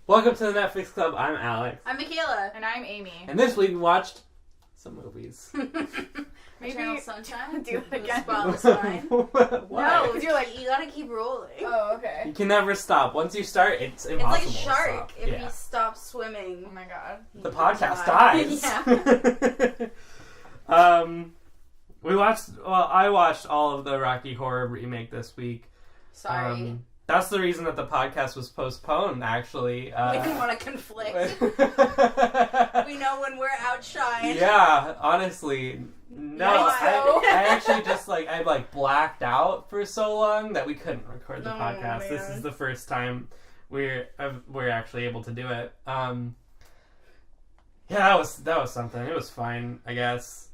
Welcome to the Netflix Club. I'm Alex. I'm Michaela. And I'm Amy. And this week we watched some movies. Maybe Eternal Sunshine? Do it again. Spotless Mind. What? No, because you're like, you gotta keep rolling. Oh, okay. You can never stop. Once you start, it's impossible. It's like a shark. to stop. If you stop swimming, Oh my god. The podcast dies. Yeah. I watched all of the Rocky Horror remake this week. Sorry. That's the reason that the podcast was postponed, actually. We didn't want to conflict. We know when we're outshined. Yeah, honestly. No, I actually just, I blacked out for so long that we couldn't record the podcast. Man. This is the first time we're actually able to do it. Yeah, that was something. It was fine, I guess.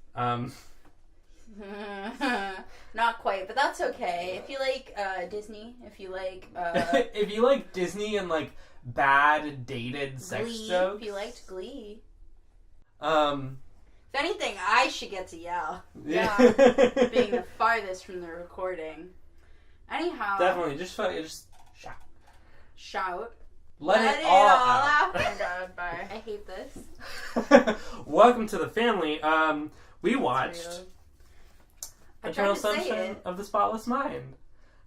Not quite, but that's okay. If you like Disney, if you like if you like Disney and bad dated sex Glee, jokes, if you liked Glee, if anything, I should get to yell. yeah, Being the farthest from the recording. Anyhow, definitely just shout. let it all out. Oh my god, bye. I hate this. Welcome to the family. We watched Eternal say Sunshine it. of the Spotless Mind.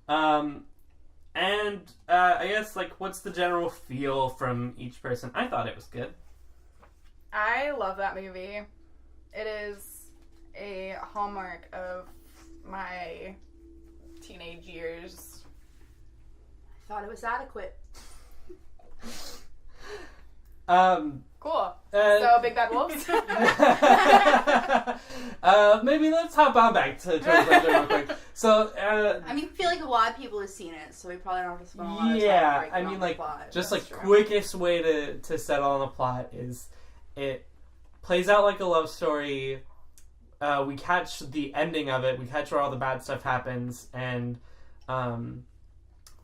And I guess, what's the general feel from each person? I thought it was good. I love that movie. It is a hallmark of my teenage years. I thought it was adequate. Cool. So, Big Bad Wolves? Maybe let's hop on back to Eternal Sunshine real quick. So, I feel like a lot of people have seen it, so we probably don't have to spend a lot of time yeah, breaking I down mean, the plot. just That's true. quickest way to settle on the plot is it plays out like a love story. We catch the ending of it. We catch where all the bad stuff happens, and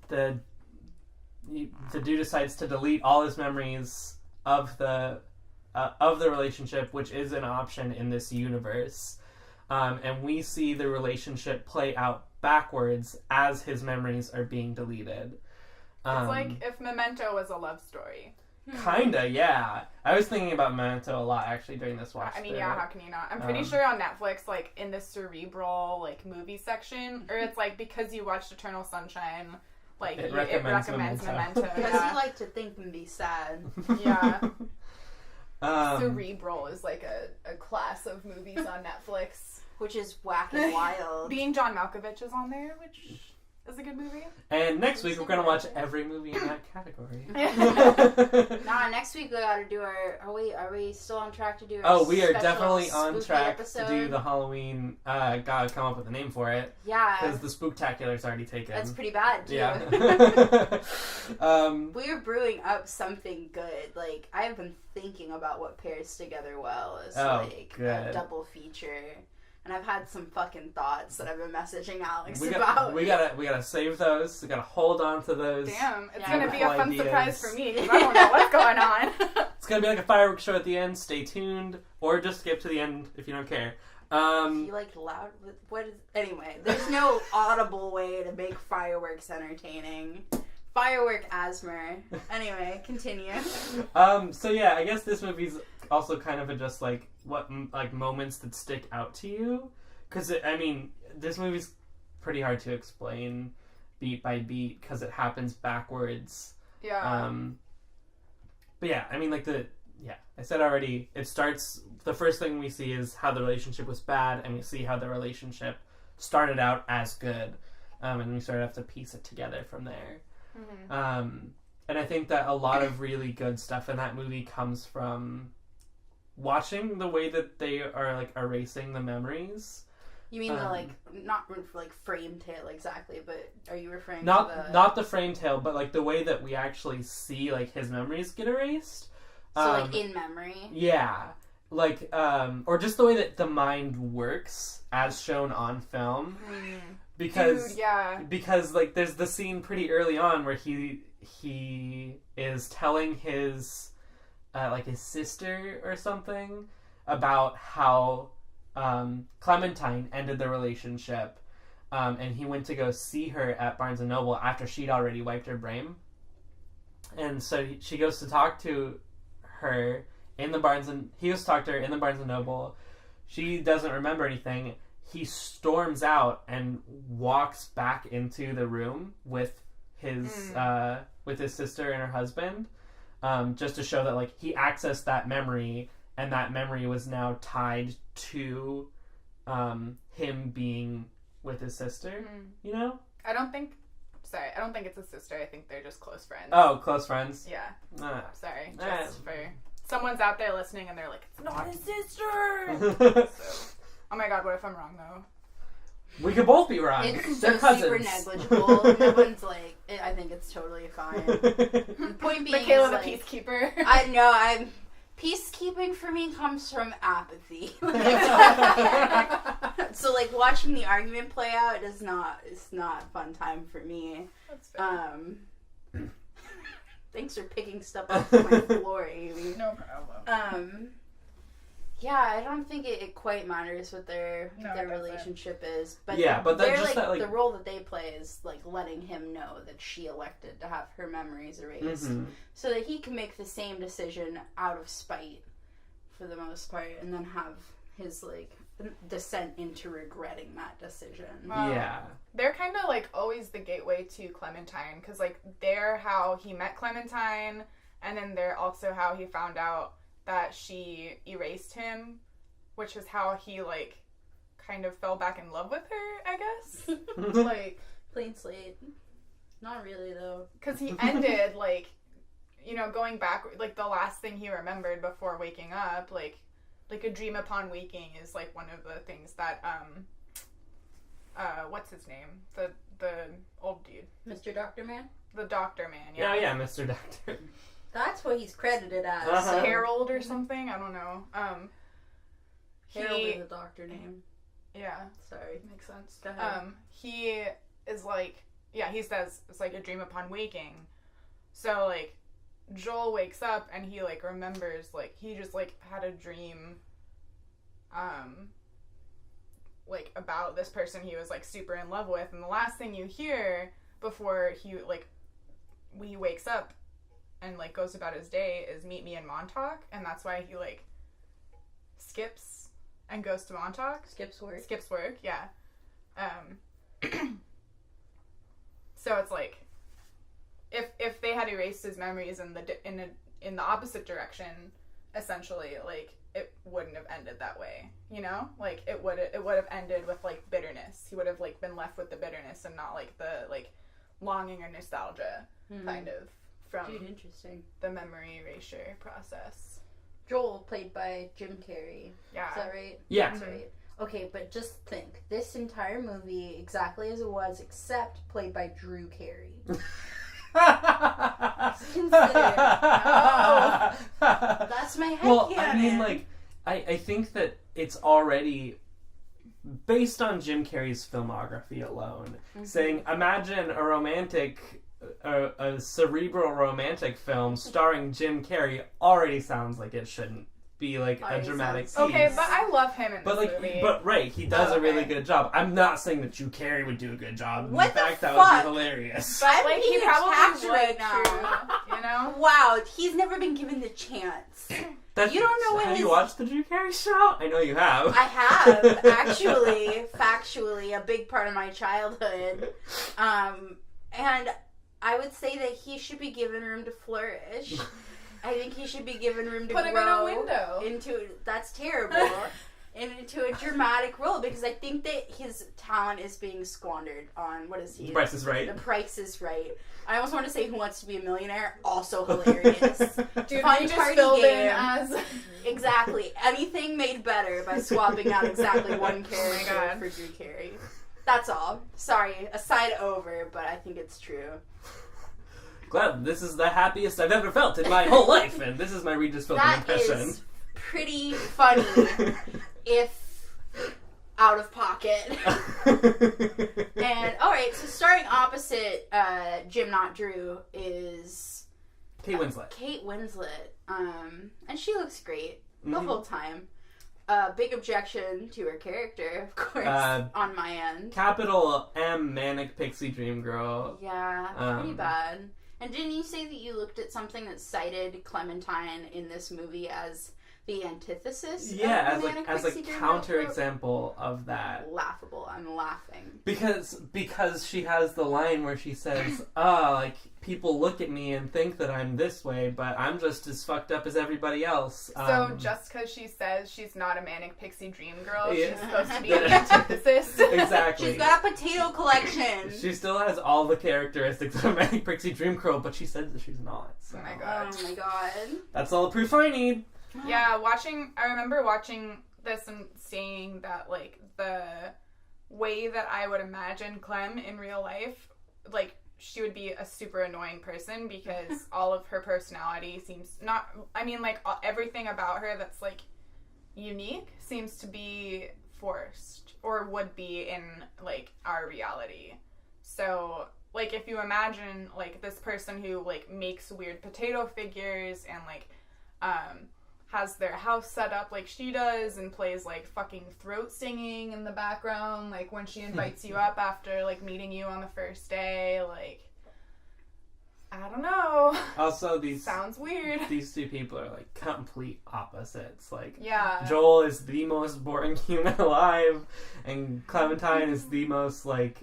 the dude decides to delete all his memories of the relationship, which is an option in this universe. And we see the relationship play out backwards as his memories are being deleted. It's like if Memento was a love story. Kinda, yeah. I was thinking about Memento a lot, actually, during this watch. I mean, yeah, how can you not? I'm pretty sure on Netflix, in the cerebral, movie section, or it's because you watched Eternal Sunshine, It it recommends recommends Memento. Memento. Because Yeah. you like to think and be sad. Yeah. Um, Cerebral is a class of movies on Netflix. Which is whack and wild. Being John Malkovich is on there, which is a good movie. and next week we're gonna watch every movie in that category. Nah, next week we gotta do our... Are we still on track to do our Oh, we are special definitely on spooky track episode? to do the Halloween. Gotta come up with a name for it Yeah. because the Spooktacular's already taken. That's pretty bad, too. Yeah. We are brewing up something good. I have been thinking about what pairs together well as, a good. double feature. And I've had some fucking thoughts that I've been messaging Alex we about. gotta save those. We gotta hold on to those. Damn, it's Yeah, gonna be a fun ideas. surprise for me because I don't know what's going on. It's gonna be like a fireworks show at the end. Stay tuned, or just skip to the end if you don't care. You like loud? What is? Anyway, there's no audible way to make fireworks entertaining. Firework asthma. Anyway, continue. So yeah, I guess this movie's also kind of just what moments that stick out to you, because this movie's pretty hard to explain beat by beat because it happens backwards. Yeah. But yeah, I said already, it starts, the first thing we see is how the relationship was bad, and we see how the relationship started out as good, and we sort of have to piece it together from there. Mm-hmm. And I think that a lot of really good stuff in that movie comes from watching the way that they are erasing the memories. You mean the not frame tale exactly, but are you referring not to the... not the frame tale, but the way that we actually see his memories get erased. So in memory? Yeah. Or just the way that the mind works as shown on film. Because Dude, yeah. because there's the scene pretty early on where he is telling his his sister or something about how Clementine ended the relationship, and he went to go see her at Barnes & Noble after she'd already wiped her brain. And so she goes to talk to her in the Barnes and he goes to talk to her in the Barnes and Noble. She doesn't remember anything. He storms out and walks back into the room with his sister and her husband, just to show that like he accessed that memory, and that memory was now tied to him being with his sister. You know? I don't think it's a sister. I think they're just close friends. Oh, close friends. Yeah. Sorry. Eh. Just for someone's out there listening and they're like, it's not his sister. So, oh my god, what if I'm wrong though? We could both be wrong. It's They're so cousins. super negligible. No one's like, I think it's totally fine. The point being, Michaela is, the like, peacekeeper. I know. Peacekeeping for me comes from apathy. So like watching the argument play out it's not a fun time for me. That's fair. Thanks for picking stuff up from my floor, Amy. No problem. Yeah, I don't think it quite matters what their No, it doesn't. relationship is. But Yeah, but they're just like, that, like- the role that they play is like letting him know that she elected to have her memories erased, so that he can make the same decision out of spite, for the most part, and then have his like descent into regretting that decision. Yeah. They're kind of like always the gateway to Clementine, because like they're how he met Clementine, and then they're also how he found out that she erased him, which is how he like kind of fell back in love with her, I guess. Like Clean slate. Not really though. because he ended like, you know, going back, like the last thing he remembered before waking up, like a dream upon waking is like one of the things that what's his name, the old dude, Mr. Doctor Man? the doctor man, Yeah, yeah, Mr. Doctor. That's what he's credited as. Uh-huh. Harold or something, I don't know. Harold is a doctor name. Yeah, Sorry. makes sense. Go ahead. He is like, yeah, he says it's like a dream upon waking. So like Joel wakes up and he like remembers like he just like had a dream like about this person he was like super in love with, and the last thing you hear before he wakes up and like goes about his day is meet me in Montauk, and that's why he like skips and goes to Montauk. Skips work, yeah. So it's like if they had erased his memories in the opposite direction, essentially, like it wouldn't have ended that way, you know? Like it would have ended with like bitterness. He would have like been left with the bitterness and not like the like longing or nostalgia kind of from interesting. the memory erasure process. Joel, played by Jim Carey. Yeah. Is that right? Yeah. That's right. Okay, but just think. This entire movie, exactly as it was, except played by Drew Carey. Consider. Oh, that's my head. Well, I mean, like, I think that it's already based on Jim Carrey's filmography alone. Saying, imagine a cerebral romantic film starring Jim Carrey already sounds like it shouldn't be like a Already dramatic sounds- piece. Okay, but I love him in But this like, movie. but right, he does Oh, a really okay. good job. I'm not saying that Drew Carey would do a good job. What In the fact, that fuck? would be hilarious. I'm like he being probably attacked would, right now. you know? Wow, he's never been given the chance. That's, You don't know what Have you his- watched the Drew Carey show? I know you have. I have, actually, factually, a big part of my childhood. And I would say that he should be given room to flourish. I think he should be given room to Put him in a grow window. into, that's terrible, into a dramatic role, because I think that his talent is being squandered on, what is he? The Price is Right. The Price is Right. I almost want to say Who Wants to Be a Millionaire, also hilarious. Dude, Fun we just party filled game. in as Exactly. Anything made better by swapping out exactly one character God. for Drew Carey. That's all. Sorry, aside over, but I think it's true. Glad this is the happiest I've ever felt in my whole life, and this is my Regis Philbin That impression. is pretty funny, if out of pocket. And, alright, so starting opposite Jim Not Drew is Kate Winslet. Kate Winslet. And she looks great the Mhm. whole time. Big objection to her character, of course, on my end. Capital M Manic Pixie Dream Girl. Yeah, pretty Um, bad. And didn't you say that you looked at something that cited Clementine in this movie as the antithesis? Yeah, of as a counterexample of that. Laughable. I'm laughing. Because she has the line where she says, like, people look at me and think that I'm this way, but I'm just as fucked up as everybody else. So just because she says she's not a manic pixie dream girl, Yeah. she's supposed to be an antithesis. Exactly. She's got a potato collection. She still has all the characteristics of a manic pixie dream girl, but she says that she's not. So. Oh my god. Oh my god. That's all the proof I need. Yeah, I remember watching this and seeing that, like, the way that I would imagine Clem in real life, like, she would be a super annoying person because all of her personality seems everything about her that's, like, unique seems to be forced or would be in, like, our reality. So, like, if you imagine, like, this person who, like, makes weird potato figures and, like, has their house set up like she does and plays, like, fucking throat singing in the background, like, when she invites you up after, like, meeting you on the first day, like, I don't know. Also, sounds weird. These two people are, like, complete opposites. Like, Yeah. Joel is the most boring human alive, and Clementine is the most, like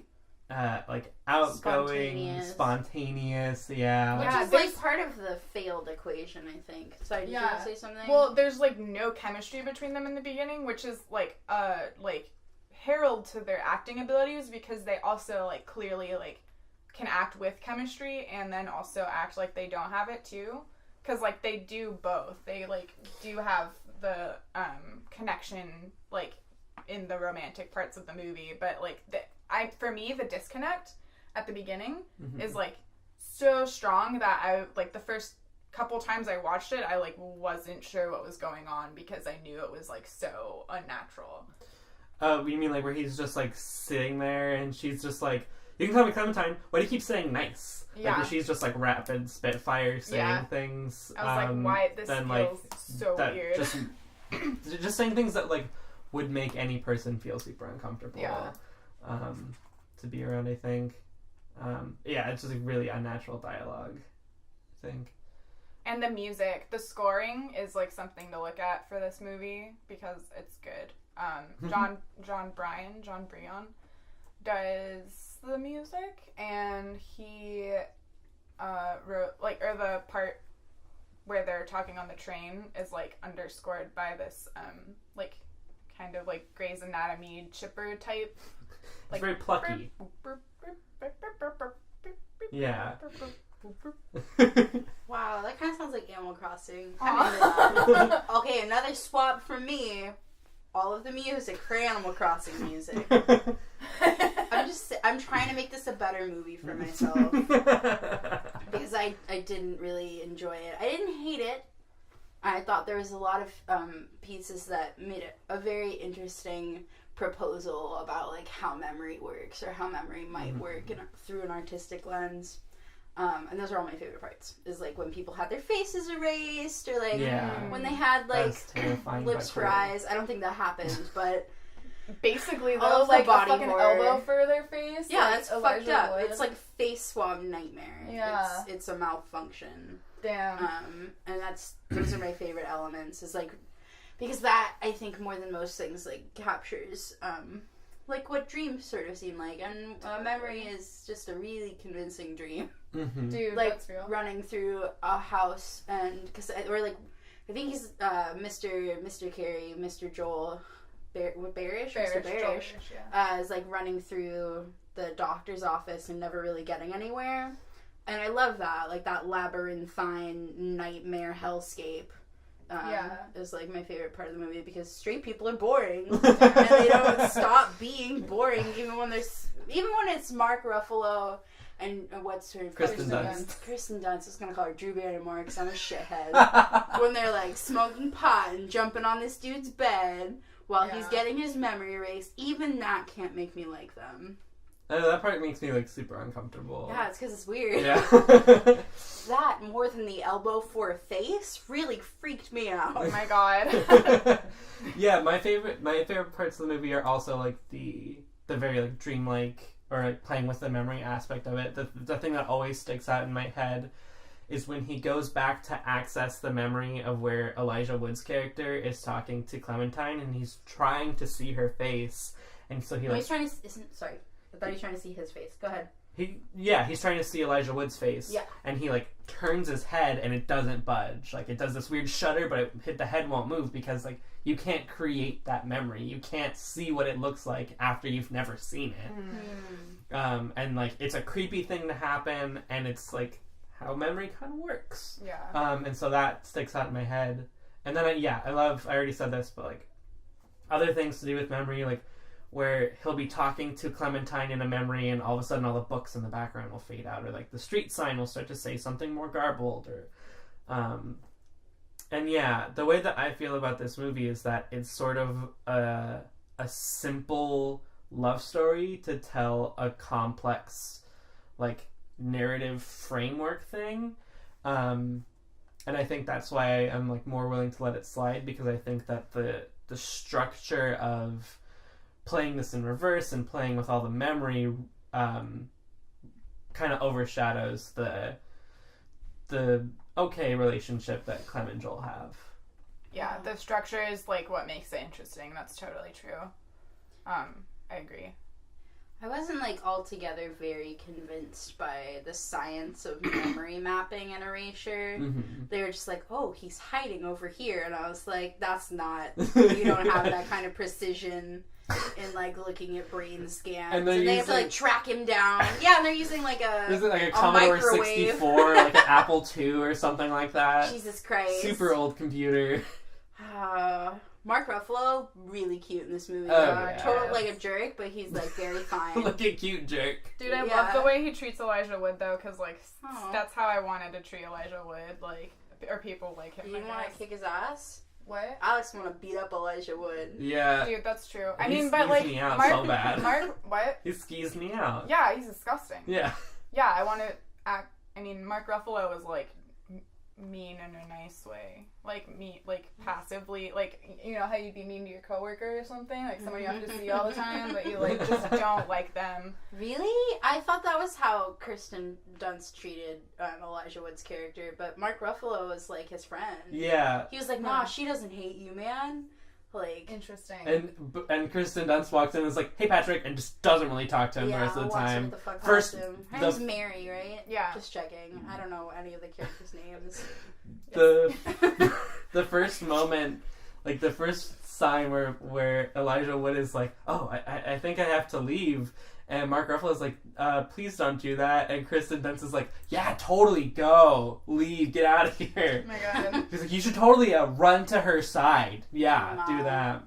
outgoing, spontaneous, yeah. Which is, like, part of the failed equation, I think. Sorry, did you want to say something? Well, there's, like, no chemistry between them in the beginning, which is, like, herald to their acting abilities, because they also, like, clearly, like, can act with chemistry and then also act like they don't have it, too. Because, like, they do both. They, like, do have the connection, like, in the romantic parts of the movie, but, like, for me, the disconnect at the beginning is, like, so strong that I, like, the first couple times I watched it, I, like, wasn't sure what was going on because I knew it was, like, so unnatural. You mean, like, where he's just, like, sitting there and she's just like, you can call me Clementine, why do you keep saying nice? Yeah. Like, where she's just, like, rapid spitfire saying things. I was like, why, this feels so weird. Just saying things that, like, would make any person feel super uncomfortable. Yeah. To be around, I think. It's just, like, really unnatural dialogue, I think. And the music, the scoring is, like, something to look at for this movie because it's good. John Brion does the music, and he wrote, like, or the part where they're talking on the train is, like, underscored by this like, kind of, like, Grey's Anatomy chipper type. It's Like, very plucky. Yeah. Wow, that kind of sounds like Animal Crossing. Aw. Okay, another swap from me. All of the music for Animal Crossing music. I'm trying to make this a better movie for myself. Because I didn't really enjoy it. I didn't hate it. I thought there was a lot of pieces that made it a very interesting proposal about, like, how memory works or how memory might work through an artistic lens. And those are all my favorite parts. Is, like, when people had their faces erased, or, like, when they had, like, lips for eyes. I don't think that happened, but basically, all though, of the like, body a fucking horror. elbow for their face. Yeah, like, that's Elijah fucked up. Wood. It's like face swab nightmare. Yeah. It's a malfunction. Damn. And those are my favorite elements. Is, like, because that, I think, more than most things, like, captures like what dreams sort of seem like, and memory is just a really convincing dream. Dude, Like, that's real. running through a house, and or, like, I think he's Mr. Carey, Mr. Joel Barish, Mr. Barish, is, like, running through the doctor's office and never really getting anywhere. And I love that, like, that labyrinthine nightmare hellscape. Is, like, my favorite part of the movie, because straight people are boring and they don't stop being boring even when it's Mark Ruffalo and what's her Kristen Dunst. Kristen Dunst. I was gonna call her Drew Barrymore because I'm a shithead. When they're, like, smoking pot and jumping on this dude's bed while he's getting his memory erased, even that can't make me like them. That part makes me, like, super uncomfortable. Yeah, it's because it's weird. Yeah. That, more than the elbow for a face, really freaked me out. Oh my god. Yeah, my favorite parts of the movie are also, like, the very, like, dreamlike or like playing with the memory aspect of it, the thing that always sticks out in my head is when he goes back to access the memory of where Elijah Wood's character is talking to Clementine, and he's trying to see her face, and so he's trying to. Sorry, I thought he was trying to see his face. Go ahead. He's trying to see Elijah Wood's face. Yeah. And he like turns his head and it doesn't budge. Like it does this weird shudder, but the head won't move because like you can't create that memory. You can't see what it looks like after you've never seen it. And like it's a creepy thing to happen, and it's like how memory kind of works. Yeah. And so that sticks out in my head. And then I already said this, but like other things to do with memory, like where he'll be talking to Clementine in a memory and all of a sudden all the books in the background will fade out, or like the street sign will start to say something more garbled, or and yeah, the way that I feel about this movie is that it's sort of a simple love story to tell a complex like narrative framework thing, and I think that's why I'm like more willing to let it slide, because I think that the structure of playing this in reverse and playing with all the memory kind of overshadows the okay relationship that Clem and Joel have. Yeah, the structure is like what makes it interesting. That's totally true. I agree. I wasn't like altogether very convinced by the science of memory mapping and erasure. Mm-hmm. They were just like, oh, he's hiding over here, and I was like, that's not, you don't have that kind of precision in like looking at brain scans, and they have to like track him down. Yeah, and they're using like a Commodore microwave. 64, like an Apple II or something like that. Jesus Christ, super old computer. Mark Ruffalo, really cute in this movie. Total like a jerk, but he's like very fine. Look at cute jerk. Dude, I love the way he treats Elijah Wood though, because like that's how I wanted to treat Elijah Wood, like, or people like him. You want to kick his ass? What? Alex want to beat up Elijah Wood. Yeah. Dude, that's true. I He mean, but skis like me out Mark, so bad. What? He skis me out. Yeah, he's disgusting. Yeah. Yeah, I want to act. I mean, Mark Ruffalo was like mean in a nice way, like passively, like, you know how you'd be mean to your coworker or something, like someone you have to see all the time, but you like just don't like them. Really? I thought that was how Kirsten Dunst treated Elijah Wood's character, but Mark Ruffalo was like his friend. Yeah. He was like, nah, she doesn't hate you, man. Like, interesting. And Kirsten Dunst walks in and is like, hey Patrick, and just doesn't really talk to him the rest of the time. What the fuck First, her name's Mary, right? Yeah. Just checking. I don't know any of the characters' names. The first moment, like the first sign where Elijah Wood is like, oh, I think I have to leave, and Mark Ruffalo is like, please don't do that, and Kristen Dunst is like, yeah, totally, go, leave, get out of here. Oh my god. He's like, you should totally run to her side. Yeah, do that.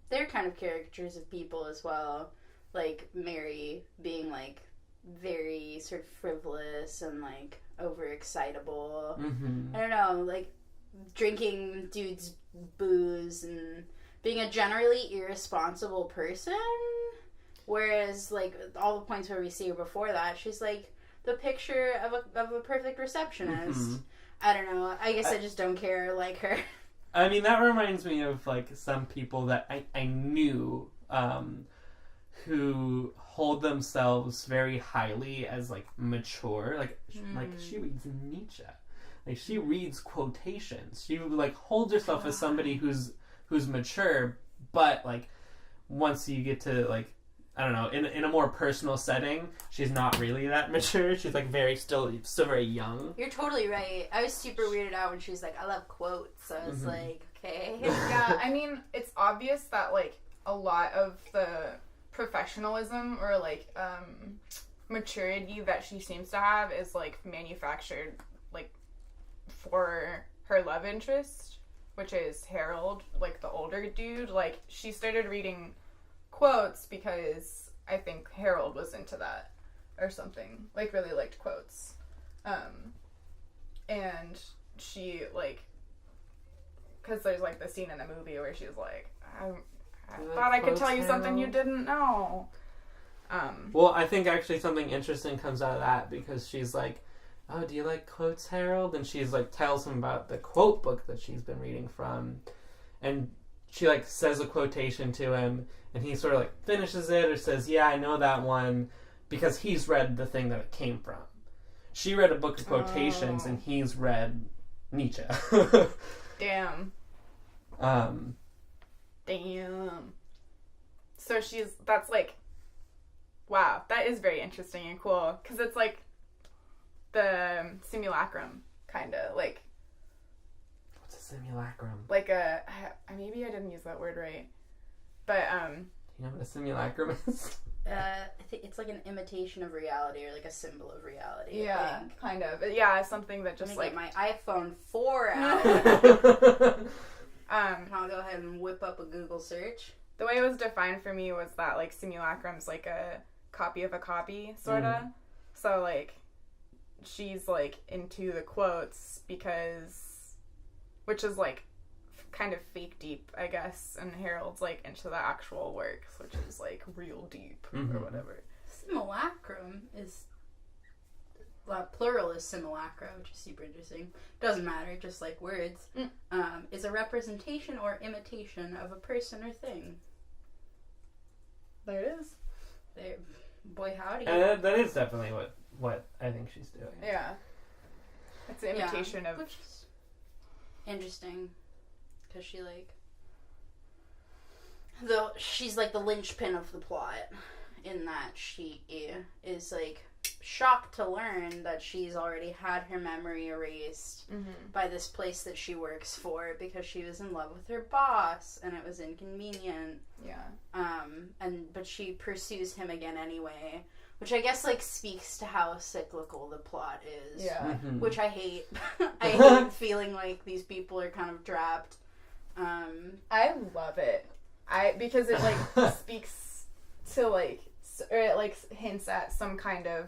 They're kind of caricatures of people as well, like Mary being like very sort of frivolous and like overexcitable. Mm-hmm. I don't know, like drinking dudes' booze and being a generally irresponsible person. Whereas, like, all the points where we see her before that, she's like the picture of a perfect receptionist. Mm-hmm. I don't know. I guess I just don't care like her. I mean, that reminds me of like some people that I knew who hold themselves very highly as like mature. Like she reads Nietzsche. Like she reads quotations. She like holds herself as somebody who's mature, but like once you get to like, I don't know, in a more personal setting, she's not really that mature. She's like still very young. You're totally right. I was super weirded out when she was like, I love quotes. I was like, okay. Yeah, I mean, it's obvious that like a lot of the professionalism or like maturity that she seems to have is like manufactured like for her love interest, which is Harold, like the older dude. Like she started reading quotes because I think Harold was into that or something, like really liked quotes, and she like, because there's like the scene in the movie where she's like, I thought I could tell you something you didn't know. Well, I think actually something interesting comes out of that, because she's like, oh, do you like quotes, Harold? And she's like tells him about the quote book that she's been reading from, and she like says a quotation to him, and he sort of like finishes it or says, "Yeah, I know that one," because he's read the thing that it came from. She read a book of quotations, and he's read Nietzsche. Damn. Damn. So that's like, wow, that is very interesting and cool, because it's like the simulacrum, kind of like. What's a simulacrum? Like maybe I didn't use that word right, but You know what a simulacrum is? I think it's like an imitation of reality, or like a symbol of reality. Yeah, kind of. Yeah, something that just like get my iPhone 4 out. I'll go ahead and whip up a Google search. The way it was defined for me was that like simulacrum's like a copy of a copy, sorta. So like she's like into the quotes which is like kind of fake deep, I guess, and Harold's like into the actual works, which is like real deep or whatever. Simulacrum is plural is simulacra, which is super interesting. Doesn't matter, just like words. Is a representation or imitation of a person or thing. There it is. There, boy howdy. That is definitely what I think she's doing. Yeah. It's an imitation of. Which is interesting. Because she like. Though she's like the linchpin of the plot, in that she is like shocked to learn that she's already had her memory erased by this place that she works for, because she was in love with her boss and it was inconvenient. But she pursues him again anyway, which I guess like speaks to how cyclical the plot is. Which I hate. I hate feeling like these people are kind of trapped. I love it. Because it like speaks to like, or it like hints at some kind of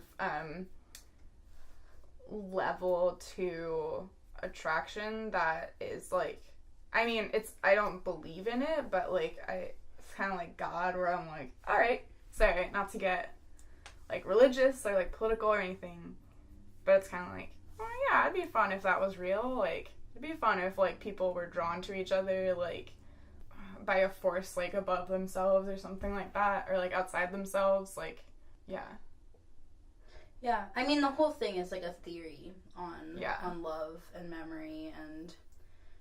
level to attraction that is like, I mean, I don't believe in it, but like it's kind of like God, where I'm like, all right, sorry, not to get like religious or like political or anything, but it's kind of like, oh yeah, it'd be fun if that was real. Like it'd be fun if like people were drawn to each other like by a force like above themselves or something like that, or like outside themselves. Like yeah, I mean, the whole thing is like a theory on love and memory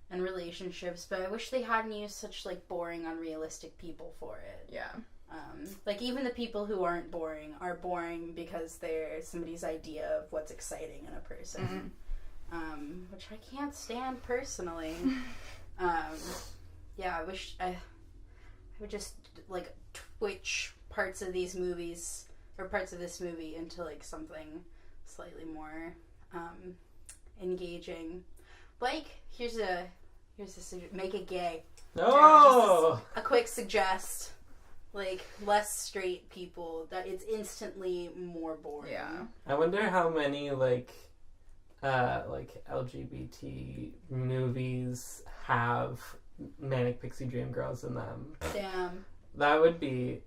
and relationships, but I wish they hadn't used such like boring, unrealistic people for it. Like even the people who aren't boring are boring because they're somebody's idea of what's exciting in a person, which I can't stand personally. I wish I would just like twitch parts of these movies or parts of this movie into like something slightly more engaging. Like here's a make it gay. Oh, a quick suggest. Like less straight people, that it's instantly more boring. I wonder how many like LGBT movies have Manic Pixie Dream Girls in them. Damn. That would be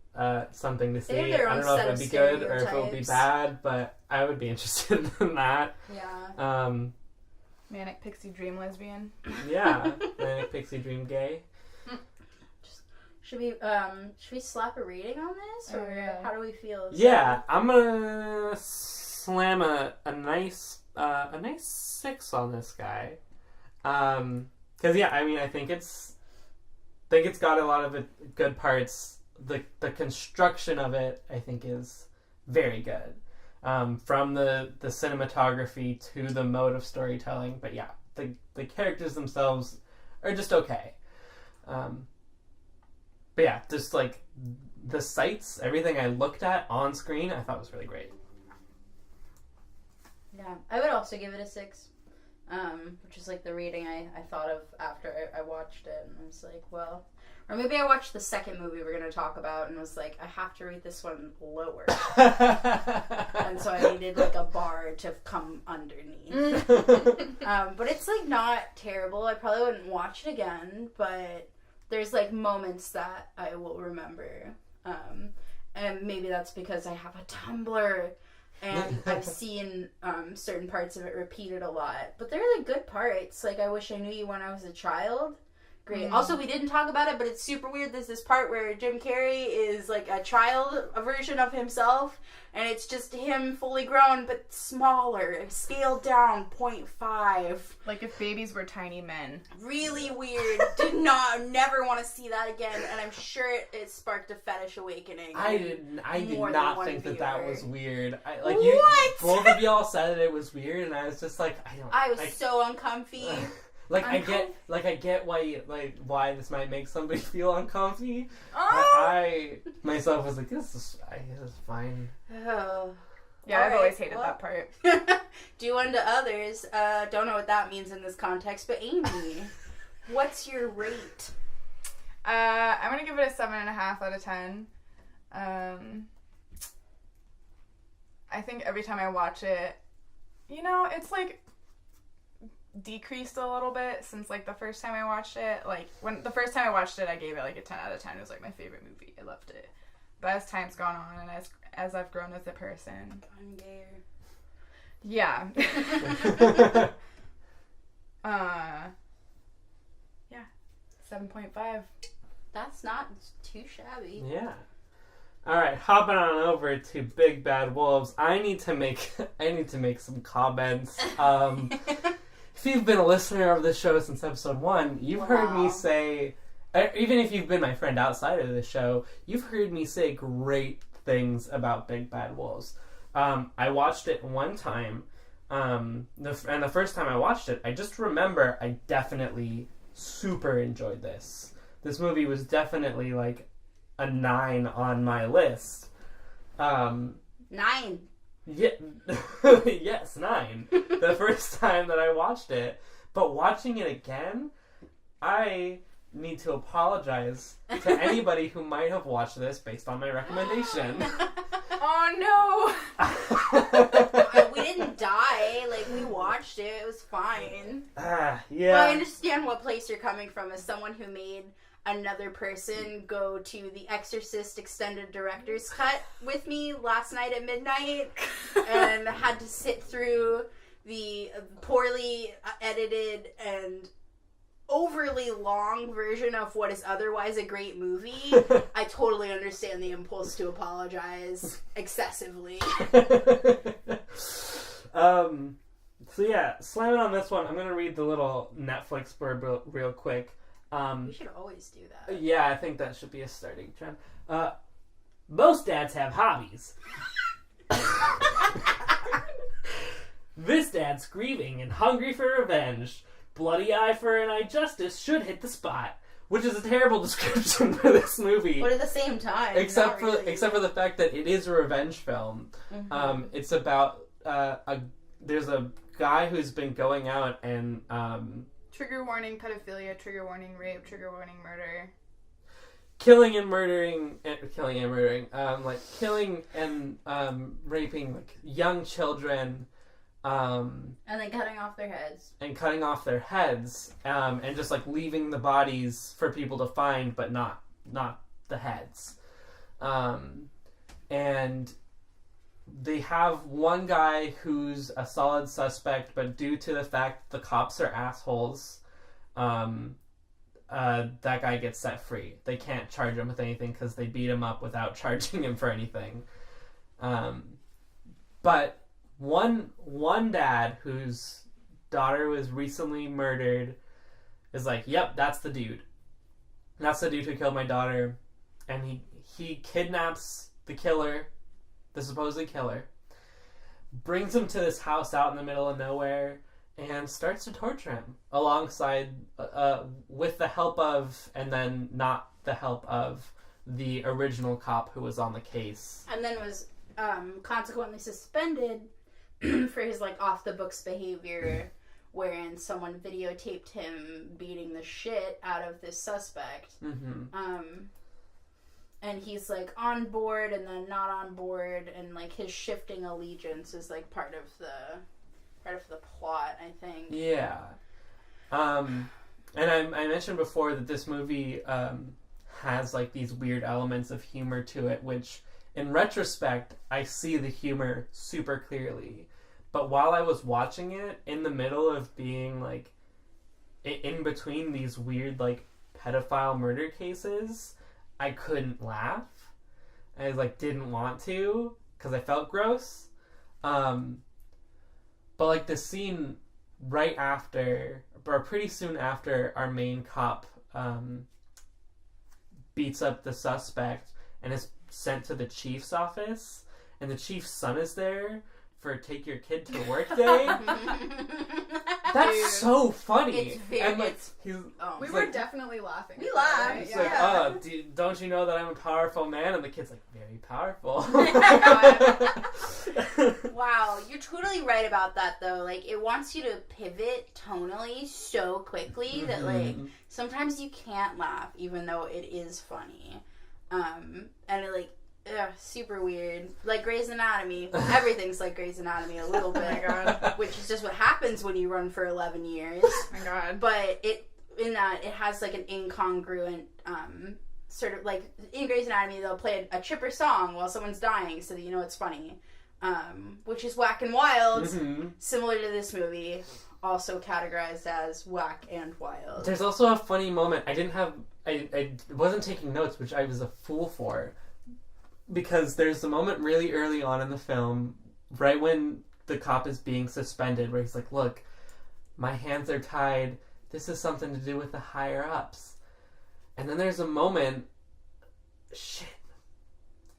something to see. They have their I own don't know if set it of would be good or if it would be stereotypes. bad, but I would be interested in that. Manic Pixie Dream Lesbian. Yeah. Manic Pixie Dream Gay. Should we slap a rating on this, or how do we feel? Yeah, I'm gonna slam a nice 6 on this guy. Because I mean, I think it's got a lot of good parts. The construction of it, I think, is very good. From the cinematography to the mode of storytelling, but yeah, the characters themselves are just okay. But yeah, just like the sights, everything I looked at on screen, I thought was really great. Yeah, I would also give it a 6, which is like the rating I thought of after I watched it, and I was like, well, or maybe I watched the second movie we're going to talk about and was like, I have to rate this one lower. And so I needed like a bar to come underneath. But it's like not terrible. I probably wouldn't watch it again, but there's like moments that I will remember. And maybe that's because I have a Tumblr and I've seen certain parts of it repeated a lot. But they're like good parts. Like I Wish I Knew You When I Was a Child. Great. Also, we didn't talk about it, but it's super weird. There's this part where Jim Carrey is like a child, a version of himself, and it's just him fully grown, but smaller, scaled down 0.5. Like if babies were tiny men. Really weird. Never want to see that again, and I'm sure it sparked a fetish awakening. I did not think that was weird. What? Both of y'all said it was weird, and I was just like, I was so uncomfy. I get why this might make somebody feel uncomfy. I myself was like, this is fine. Oh. Yeah, I've always hated that part. Do unto others. Don't know what that means in this context, but Amy, what's your rate? I'm gonna give it a 7.5 out of 10. I think every time I watch it, it's like decreased a little bit since like the first time I watched it. Like when the first time I watched it, I gave it like a 10 out of 10. It was like my favorite movie. I loved it. But as time's gone on and as I've grown as a person, I'm gayer. Yeah. Yeah. 7.5. That's not too shabby. Yeah. All right, hopping on over to Big Bad Wolves. I need to make some comments. If you've been a listener of this show since episode 1, you've heard me say, even if you've been my friend outside of the show, you've heard me say great things about Big Bad Wolves. I watched it one time, and the first time I watched it, I just remember I definitely super enjoyed this. This movie was definitely like a 9 on my list. 9. Yeah, yes, 9. The first time that I watched it. But watching it again, I need to apologize to anybody who might have watched this based on my recommendation. Oh no! We didn't die. Like, we watched it. It was fine. Yeah. But I understand what place you're coming from as someone who made another person go to the Exorcist extended director's cut with me last night at midnight and had to sit through the poorly edited and overly long version of what is otherwise a great movie. I totally understand the impulse to apologize excessively. So yeah, slamming on this one, I'm going to read the little Netflix blurb real quick. We should always do that. Yeah, I think that should be a starting trend. Most dads have hobbies. This dad's grieving and hungry for revenge. Bloody eye for an eye justice should hit the spot. Which is a terrible description for this movie. But at the same time, except for the fact that it is a revenge film. Mm-hmm. It's about there's a guy who's been going out and trigger warning pedophilia, trigger warning rape, trigger warning murder. Killing and raping like young children, and then cutting off their heads, and just like leaving the bodies for people to find, but not the heads, and they have one guy who's a solid suspect, but due to the fact the cops are assholes, that guy gets set free. They can't charge him with anything because they beat him up without charging him for anything. But one dad whose daughter was recently murdered is like, yep, that's the dude. That's the dude who killed my daughter. And he kidnaps the killer, the supposed killer, brings him to this house out in the middle of nowhere, and starts to torture him alongside, with the help of, and then not the help of, the original cop who was on the case. And then was consequently suspended for his like off the books behavior, wherein someone videotaped him beating the shit out of this suspect. Mm-hmm. And he's like on board and then not on board, and like his shifting allegiance is like part of the plot, I think. Yeah. And I mentioned before that this movie has like these weird elements of humor to it, which in retrospect I see the humor super clearly. But while I was watching it, in the middle of being like in between these weird like pedophile murder cases, I couldn't laugh. I like didn't want to because I felt gross. But like the scene right after, or pretty soon after, our main cop beats up the suspect and is sent to the chief's office, and the chief's son is there for Take Your Kid to Work Day. That's Dude, so funny. It's very, and like it's, he's, We he's were like, definitely laughing. We at that, laughed. right? he's like, oh, don't you know that I'm a powerful man? And the kid's like, very powerful. wow, you're totally right about that though. Like, it wants you to pivot tonally so quickly that like sometimes you can't laugh even though it is funny. And it like super weird. Like Grey's Anatomy. Everything's like Grey's Anatomy a little bit. Oh my god. Which is just what happens when you run for 11 years. Oh my god. But it has like an incongruent sort of like in Grey's Anatomy they'll play a chipper song while someone's dying so that you know it's funny. Which is whack and wild, similar to this movie, also categorized as whack and wild. There's also a funny moment. I wasn't taking notes, which I was a fool for. Because there's a moment really early on in the film, right when the cop is being suspended, where he's like, look, my hands are tied. This is something to do with the higher-ups. And then there's a moment... Shit.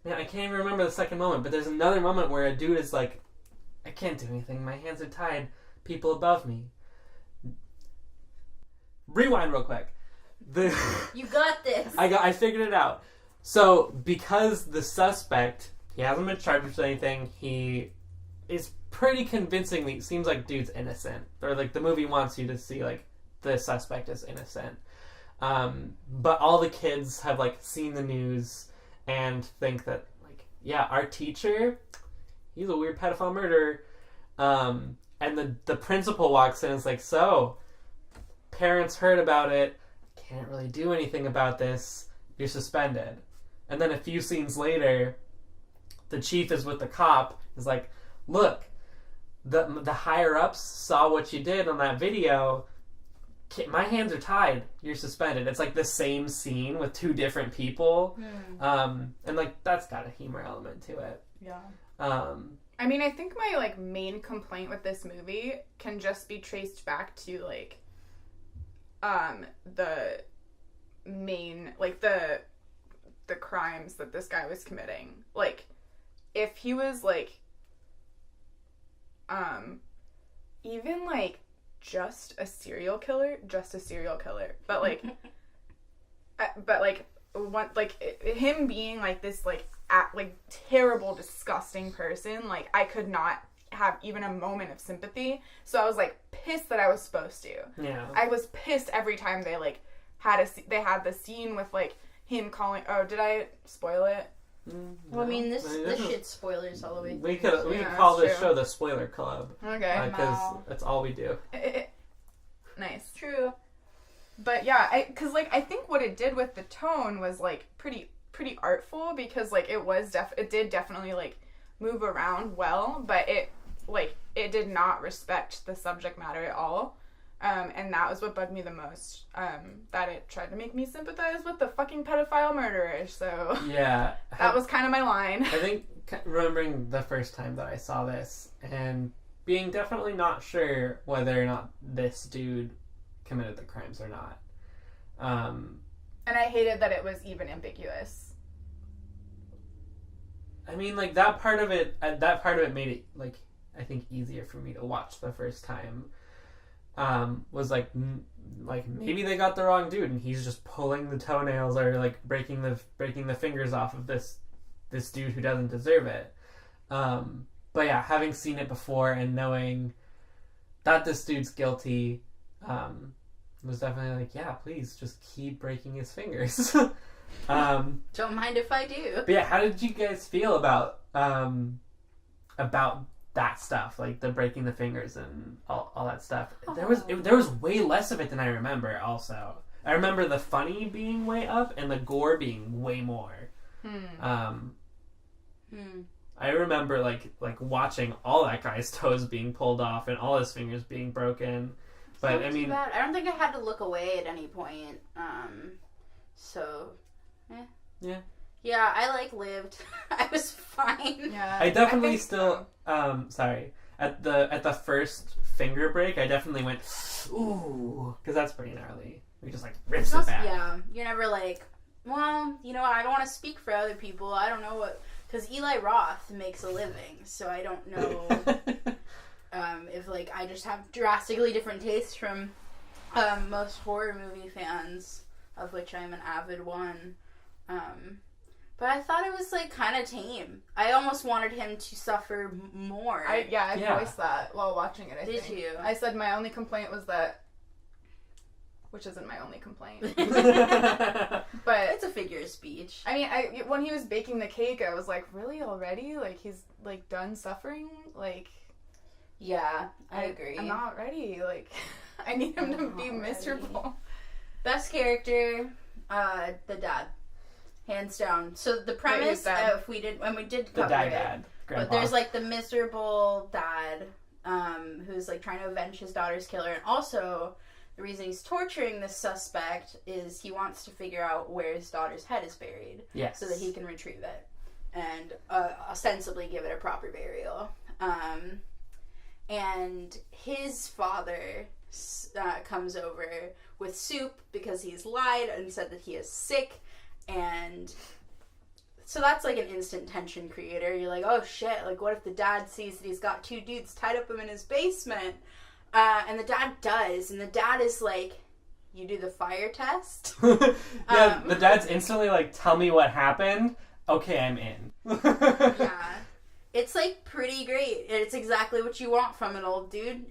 Man, I can't even remember the second moment, but there's another moment where a dude is like, I can't do anything. My hands are tied. People above me. Rewind real quick. You got this. I figured it out. So, because the suspect, he hasn't been charged with anything, he is pretty convincingly, it seems like dude's innocent. Or, like, the movie wants you to see, like, the suspect is innocent. But all the kids have, like, seen the news and think that, like, yeah, our teacher, he's a weird pedophile murderer. And the principal walks in and is like, so, parents heard about it, can't really do anything about this, you're suspended. And then a few scenes later, the chief is with the cop, is like, look, the higher-ups saw what you did on that video, my hands are tied, you're suspended. It's like the same scene with two different people. And like, that's got a humor element to it. Yeah. I mean, I think my like main complaint with this movie can just be traced back to like the main, like the crimes that this guy was committing. Like, if he was like even like just a serial killer, but like him being like this like terrible, disgusting person, like I could not have even a moment of sympathy. So I was like pissed that I was supposed to. Yeah. I was pissed every time they like had the scene with like him calling. Oh, did I spoil it? Well, I mean, this shit's spoilers all the way through. We could call this show the Spoiler Club. Okay. Because that's all we do. Nice. True. But yeah, I think what it did with the tone was like pretty artful, because like it did definitely like move around well, but it did not respect the subject matter at all. And that was what bugged me the most, that it tried to make me sympathize with the fucking pedophile murderer, so... Yeah. That was kind of my line. I think, remembering the first time that I saw this, and being definitely not sure whether or not this dude committed the crimes or not. And I hated that it was even ambiguous. I mean, like, that part of it made it, like, I think easier for me to watch the first time. Was like maybe they got the wrong dude and he's just pulling the toenails or like breaking the fingers off of this dude who doesn't deserve it. But yeah, having seen it before and knowing that this dude's guilty, was definitely like, yeah, please just keep breaking his fingers. Don't mind if I do. But yeah, how did you guys feel about that stuff, like the breaking the fingers and all that stuff? There was way less of it than I remember. Also, I remember the funny being way up and the gore being way more. I remember like watching all that guy's toes being pulled off and all his fingers being broken. But Not I too mean, bad. I don't think I had to look away at any point. So, Yeah. Yeah, I lived. I was fine. Yeah. I definitely think still sorry. At the first finger break, I definitely went ooh, because that's pretty gnarly. We just rips it back. Yeah, you're never well, I don't want to speak for other people. I don't know what, because Eli Roth makes a living, so I don't know if I just have drastically different tastes from most horror movie fans, of which I'm an avid one. But I thought it was kind of tame. I almost wanted him to suffer more. I voiced that while watching it. Did you? I said my only complaint was that, which isn't my only complaint, but it's a figure of speech. I mean, when he was baking the cake, I was like, really already? He's done suffering? Yeah, I agree. I'm not ready. I need him to be miserable. Best character, the dad. Hands down. So the premise, we did the cover dad, but there's the miserable dad, who's trying to avenge his daughter's killer, and also the reason he's torturing this suspect is he wants to figure out where his daughter's head is buried, so that he can retrieve it and ostensibly give it a proper burial. And his father comes over with soup because he's lied and said that he is sick. And so that's an instant tension creator. You're oh shit, what if the dad sees that he's got two dudes tied up him in his basement? And the dad does, and the dad is you do the fire test? Yeah, the dad's instantly tell me what happened. Okay, I'm in. Yeah. It's pretty great. It's exactly what you want from an old dude,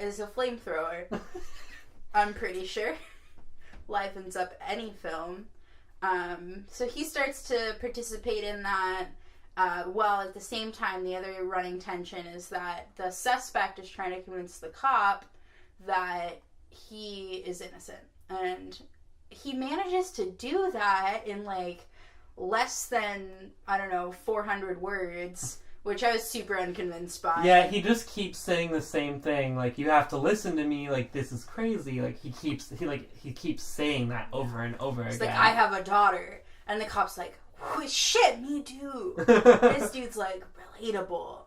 is a flamethrower. I'm pretty sure. Livens up any film. So he starts to participate in that, while at the same time the other running tension is that the suspect is trying to convince the cop that he is innocent. And he manages to do that in less than, 400 words, which I was super unconvinced by. Yeah, he just keeps saying the same thing. You have to listen to me. This is crazy. He keeps saying that over and over again. It's I have a daughter, and the cop's oh, shit, me too. This dude's relatable,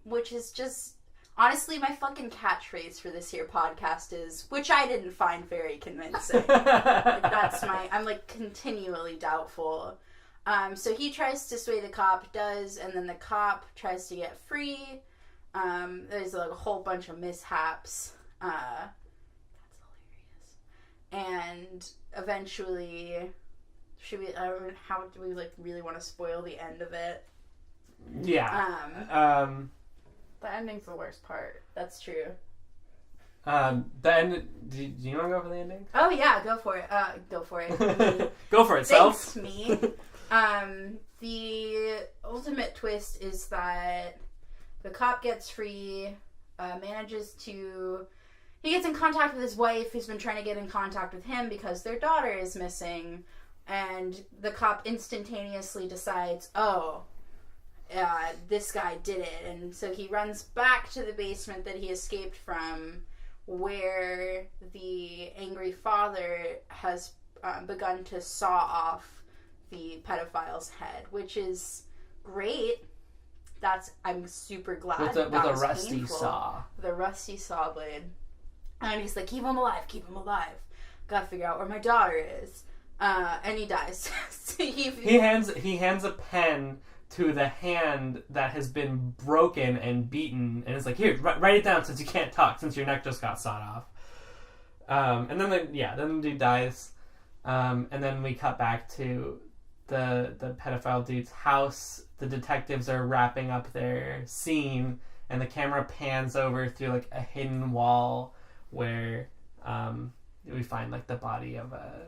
which is just honestly my fucking catchphrase for this here podcast is, which I didn't find very convincing. That's I'm continually doubtful. So he tries to sway the cop, does, and then the cop tries to get free. There's a whole bunch of mishaps. That's hilarious. And eventually, how do we really want to spoil the end of it? Yeah. The ending's the worst part. That's true. The end. Do you want to go for the ending? Oh yeah, go for it. Go for it. Go for it, self. Thanks, me. The ultimate twist is that the cop gets free, he gets in contact with his wife, who's been trying to get in contact with him because their daughter is missing, and the cop instantaneously decides, this guy did it, and so he runs back to the basement that he escaped from, where the angry father has begun to saw off the pedophile's head, which is great. I'm super glad. With a rusty painful. saw. With a rusty saw blade. And he's keep him alive, keep him alive. Gotta figure out where my daughter is. And he dies. So he hands a pen to the hand that has been broken and beaten, and is here, write it down since you can't talk, since your neck just got sawed off. And then the dude dies. And then we cut back to the pedophile dude's house. The detectives are wrapping up their scene, and the camera pans over through a hidden wall where we find the body of a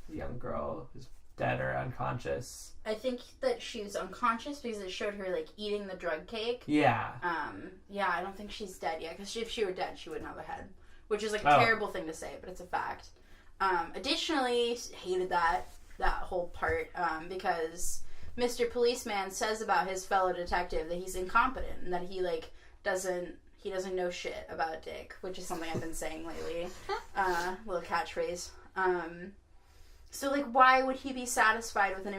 young girl who's dead or unconscious. I think that she was unconscious because it showed her eating the drug cake. Yeah. I don't think she's dead yet, because if she were dead, she wouldn't have a head, which is a terrible thing to say, but it's a fact. Additionally, hated that whole part, because Mr. Policeman says about his fellow detective that he's incompetent and that he he doesn't know shit about dick, which is something I've been saying lately. Little catchphrase. So, like, why would he be satisfied with an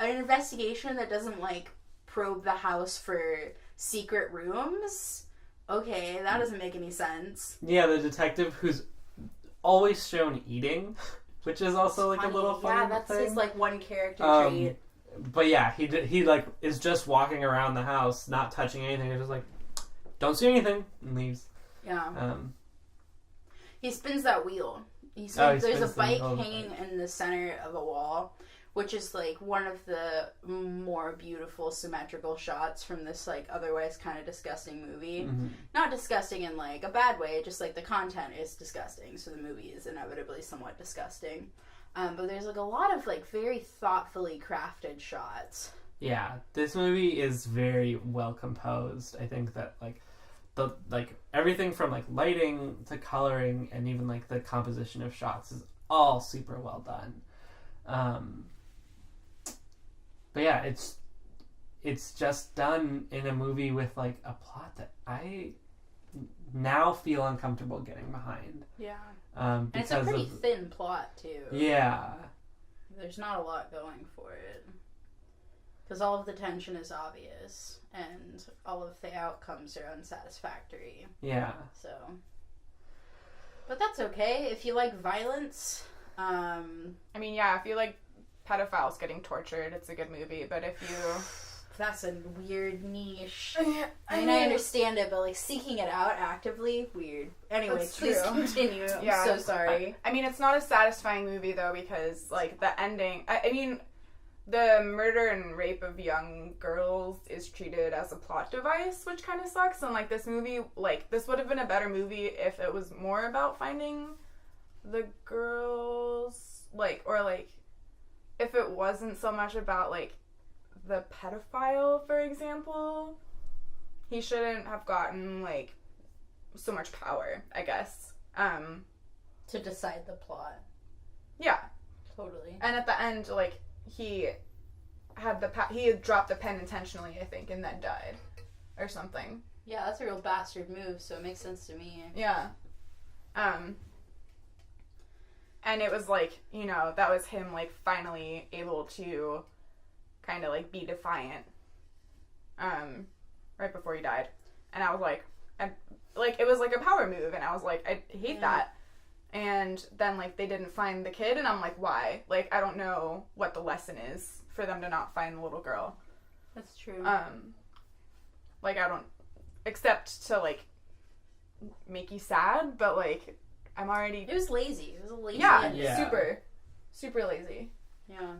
investigation that doesn't, like, probe the house for secret rooms? Okay, that doesn't make any sense. Yeah, the detective who's always shown eating, which is also, like, a little funny. Yeah, that's thing. his, like, one character trait. But yeah, he like, is just walking around the house, not touching anything. He's just like, don't see anything, and leaves. Yeah. He spins that wheel. There's a bike hanging in the center of a wall, which is, like, one of the more beautiful symmetrical shots from this, like, otherwise kind of disgusting movie. Mm-hmm. Not disgusting in, like, a bad way, just, like, the content is disgusting, so the movie is inevitably somewhat disgusting. But there's, like, a lot of, like, very thoughtfully crafted shots. Yeah, this movie is very well composed. I think that, like, everything from, like, lighting to coloring and even, like, the composition of shots is all super well done. But yeah, it's just done in a movie with, like, a plot that I now feel uncomfortable getting behind. Yeah. And it's a pretty thin plot, too. Yeah. There's not a lot going for it. Because all of the tension is obvious, and all of the outcomes are unsatisfactory. Yeah. So. But that's okay. If you like violence, I mean, yeah, if you like pedophiles getting tortured, it's a good movie. But if you... That's a weird niche. I mean, I understand it, but, like, seeking it out actively, weird. Anyway, please continue. I'm so sorry. I mean, it's not a satisfying movie, though, because, like, the ending... I mean, the murder and rape of young girls is treated as a plot device, which kind of sucks. And, like, this movie, like, this would have been a better movie if it was more about finding the girls, like, or, like, if it wasn't so much about, like, the pedophile, for example. He shouldn't have gotten, like, so much power, I guess. To decide the plot. Yeah. Totally. And at the end, like, he had dropped the pen intentionally, I think, and then died. Or something. Yeah, that's a real bastard move, so it makes sense to me. Yeah. And it was, like, you know, that was him, like, finally able to kind of, like, be defiant, right before he died. And I was like, it was, like, a power move, and I was like, I hate that. And then, like, they didn't find the kid, and I'm like, why? Like, I don't know what the lesson is for them to not find the little girl. That's true. Like, I don't, except to, like, make you sad, but, like, I'm already... It was lazy. It was a lazy ending. Yeah. Super, super lazy. Yeah.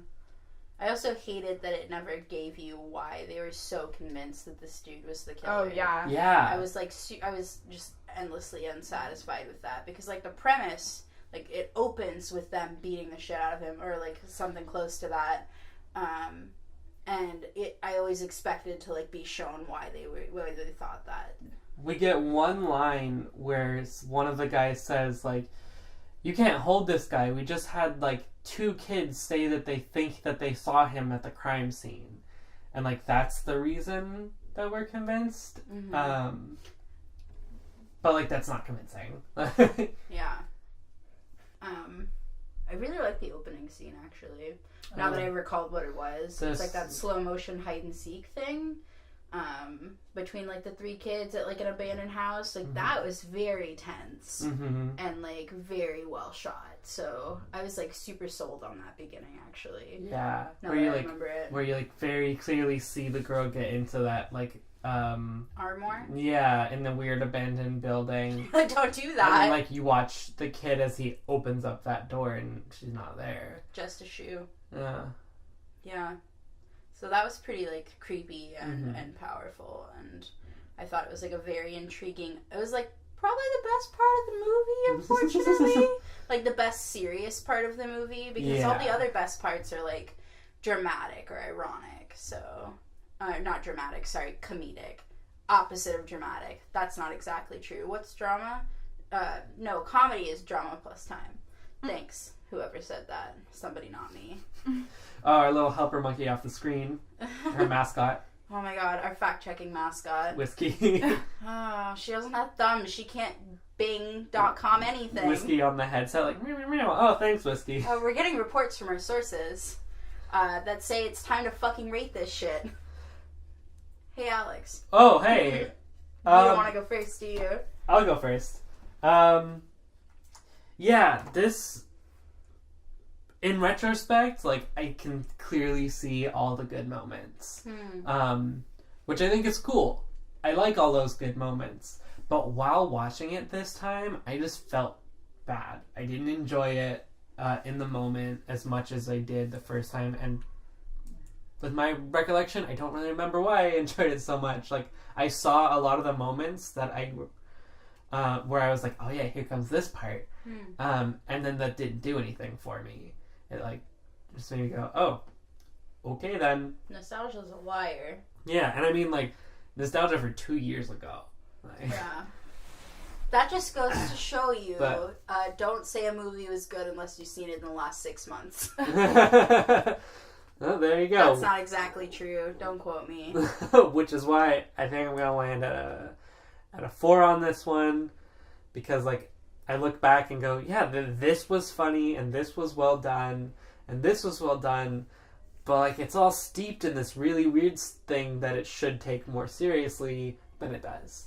I also hated that it never gave you why they were so convinced that this dude was the killer. Oh, yeah. Yeah. I was, like, I was just endlessly unsatisfied with that. Because, like, the premise, like, it opens with them beating the shit out of him, or, like, something close to that. And I always expected to, like, be shown why they thought that. We get one line where one of the guys says, like, you can't hold this guy. We just had, like, 2 kids say that they think that they saw him at the crime scene. And, like, that's the reason that we're convinced. Mm-hmm. But, like, that's not convincing. Yeah. I really like the opening scene, actually. Now that I recalled what it was. It's like that slow motion hide and seek thing. Between, like, the 3 kids at, like, an abandoned house. Like, that was very tense. Mm-hmm. And, like, very well shot. So, I was, like, super sold on that beginning, actually. Yeah. Now that I remember it. Where you, like, very clearly see the girl get into that, like, Armor? yeah, in the weird abandoned building. Don't do that. And then, like, you watch the kid as he opens up that door and she's not there. Just a shoe. Yeah. Yeah. So that was pretty, like, creepy and powerful, and I thought it was, like, a very intriguing... It was, like, probably the best part of the movie, unfortunately. Like, the best serious part of the movie, because all the other best parts are, like, dramatic or ironic, so... not dramatic, sorry, comedic. Opposite of dramatic. That's not exactly true. What's drama? No, comedy is drama plus time. Thanks, whoever said that. Somebody, not me. Oh, our little helper monkey off the screen. Her mascot. Oh my god, our fact-checking mascot. Whiskey. Oh, she doesn't have thumbs. She can't Bing.com anything. Whiskey on the headset, like, meow, meow, meow. Oh, thanks, Whiskey. We're getting reports from our sources that say it's time to fucking rate this shit. Hey, Alex. Oh, hey. You don't want to go first, do you? I'll go first. Yeah, this... In retrospect, like, I can clearly see all the good moments. Which I think is cool. I like all those good moments. But while watching it this time, I just felt bad. I didn't enjoy it in the moment as much as I did the first time. And with my recollection, I don't really remember why I enjoyed it so much. Like, I saw a lot of the moments that where I was like, oh yeah, here comes this part. And then that didn't do anything for me. It, like, just made me go, oh, okay then. Nostalgia's a liar. Yeah, and I mean, like, nostalgia for 2 years ago. Like, yeah. That just goes to show you, don't say a movie was good unless you've seen it in the last 6 months. Oh, there you go. That's not exactly true. Don't quote me. Which is why I think I'm going to land at a 4 on this one. Because, like, I look back and go, yeah, this was funny, and this was well done, and this was well done, but, like, it's all steeped in this really weird thing that it should take more seriously than it does.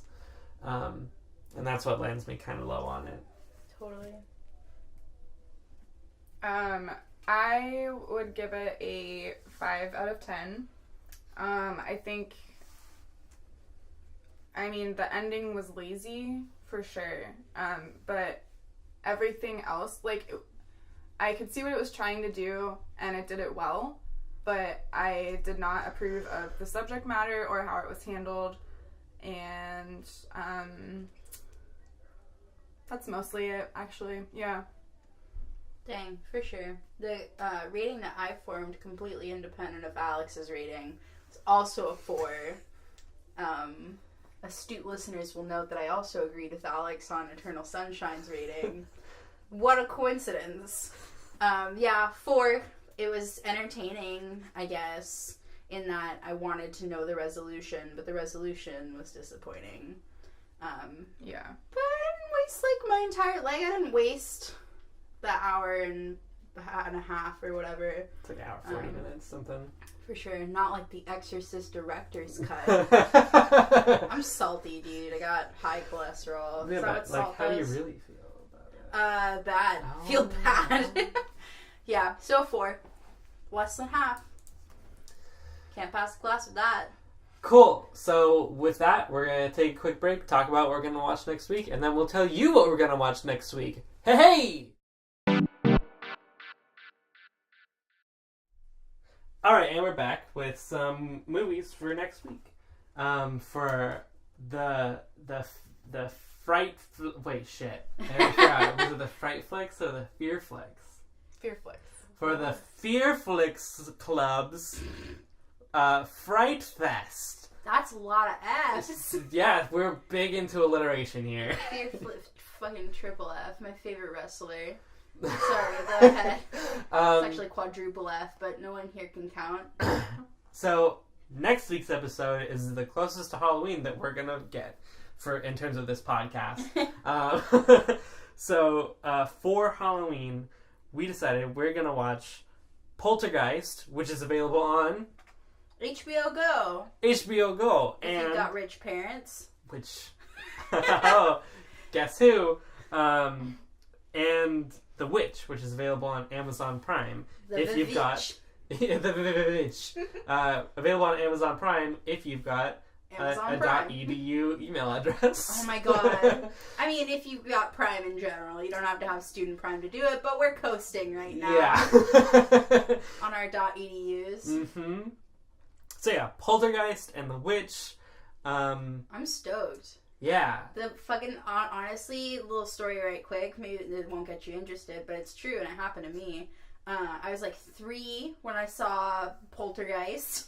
And that's what lands me kind of low on it. Totally. I would give it a 5 out of 10. I think, I mean, the ending was lazy, for sure. But everything else, like, I could see what it was trying to do, and it did it well, but I did not approve of the subject matter or how it was handled, and, that's mostly it, actually. Yeah. Dang, for sure. The rating that I formed, completely independent of Alex's rating, was also a 4. Astute listeners will note that I also agreed with Alex on Eternal Sunshine's rating. What a coincidence. Yeah, 4. It was entertaining, I guess, in that I wanted to know the resolution, but the resolution was disappointing. Yeah. But I didn't waste, like, my entire... Like, I didn't waste the hour and a half or whatever. It's like an hour, 40 minutes, something. For sure. Not like the Exorcist director's cut. I'm salty, dude. I got high cholesterol. Yeah, Is that but, what salt how do you does? really feel about it? Bad. Oh. Feel bad. Yeah, so a 4. Less than half. Can't pass the class with that. Cool. So with that, we're going to take a quick break, talk about what we're going to watch next week, and then we'll tell you what we're going to watch next week. Hey, hey! Alright, and we're back with some movies for next week. For the fright... Wait, shit. I forgot. Was it the Fright Flicks or the Fear Flicks? Fear flicks. For the Fear Flicks Club's Fright Fest. That's a lot of F's. Yeah, we're big into alliteration here. Fear fucking triple F. My favorite wrestler. Sorry, go ahead. It's actually quadruple F, but no one here can count. So, next week's episode is the closest to Halloween that we're gonna get in terms of this podcast. So, for Halloween, we decided we're gonna watch Poltergeist, which is available on HBO Go. HBO Go. If and you've got rich parents. Which, oh, guess who? And The Witch, which is available on Amazon Prime. You've got The Witch, available on Amazon Prime if you've got Amazon a Prime. .edu email address. Oh my god. I mean, if you've got Prime in general, you don't have to have Student Prime to do it, but we're coasting right now. Yeah. On our .edus. Mm-hmm. So yeah, Poltergeist and The Witch. I'm stoked. Yeah. The fucking, honestly, little story right quick, maybe it won't get you interested, but it's true and it happened to me. I was like 3 when I saw Poltergeist.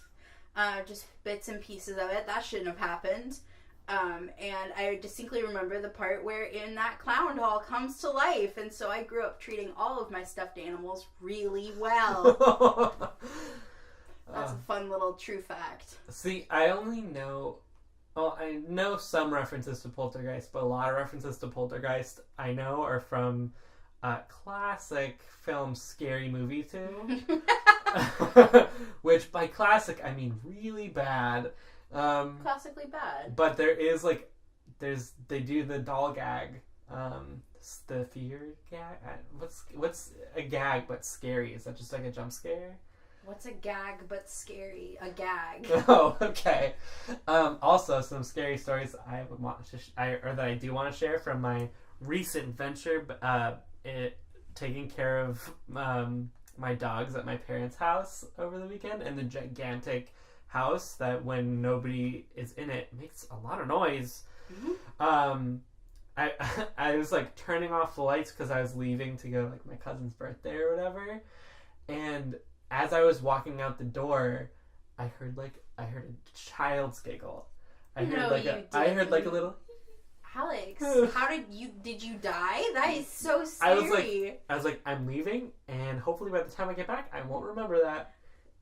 Just bits and pieces of it. That shouldn't have happened. And I distinctly remember the part where in that clown doll comes to life, and so I grew up treating all of my stuffed animals really well. That's a fun little true fact. See, I only know... Well, I know some references to Poltergeist, but a lot of references to Poltergeist I know are from classic film Scary Movie 2. Which, by classic, I mean really bad. Classically bad. But there is, like... They do the doll gag. The fear gag? What's a gag but scary? Is that just like a jump scare? What's a gag but scary? A gag. Oh, okay. Also, some scary stories that I do want to share from my recent venture, taking care of my dogs at my parents' house over the weekend, and the gigantic house that when nobody is in it makes a lot of noise. Mm-hmm. I was like turning off the lights because I was leaving to go to like my cousin's birthday or whatever, and as I was walking out the door, I heard a child's giggle. I heard like a little. Alex, did you die? That is so scary. I was like, I'm leaving, and hopefully by the time I get back, I won't remember that.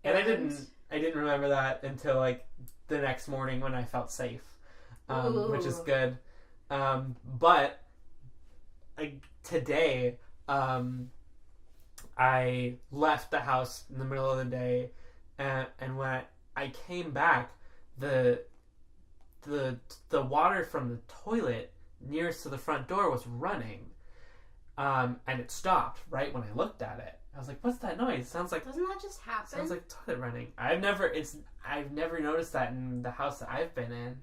And I didn't remember that until like the next morning when I felt safe, which is good. But today, I left the house in the middle of the day, and when I came back, the water from the toilet nearest to the front door was running, and it stopped right when I looked at it. I was like, "What's that noise? Sounds like doesn't that just happen? Sounds like toilet running." I've never noticed that in the house that I've been in.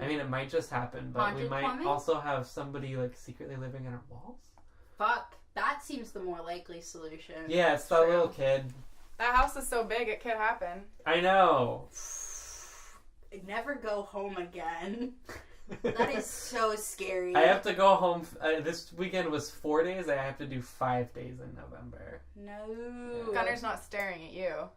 I mean, it might just happen, but Haunted we might plumbing? also have somebody like secretly living in our walls. Fuck, that seems the more likely solution. Yeah, it's that little kid. That house is so big, it could happen. I know. Never go home again. That is so scary. I have to go home. This weekend was 4 days. I have to do 5 days in November. No. Gunner's not staring at you.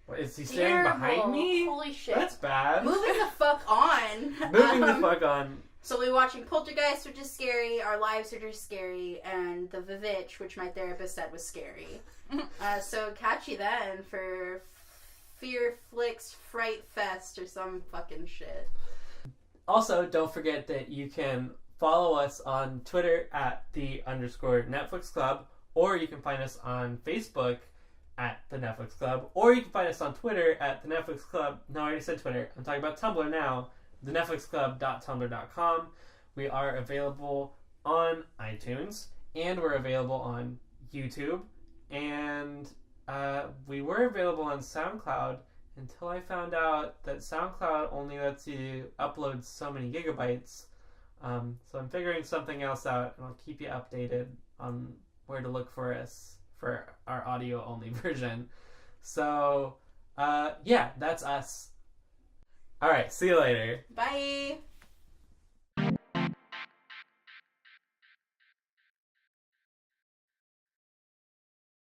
What, is he staring behind me? Holy shit. That's bad. Moving the fuck on. Moving the fuck on. So we're watching Poltergeist, which is scary, Our Lives, which are scary, and The Vivitch, which my therapist said was scary. So catch you then for Fear Flicks Fright Fest or some fucking shit. Also, don't forget that you can follow us on Twitter at @the_Netflix Club, or you can find us on Facebook at the Netflix Club, or you can find us on Twitter at the Netflix Club. No, I already said Twitter. I'm talking about Tumblr now. thenetflixclub.tumblr.com. We are available on iTunes, and we're available on YouTube, and we were available on SoundCloud until I found out that SoundCloud only lets you upload so many gigabytes. So I'm figuring something else out, and I'll keep you updated on where to look for us for our audio-only version. So, yeah, that's us. All right, see you later. Bye.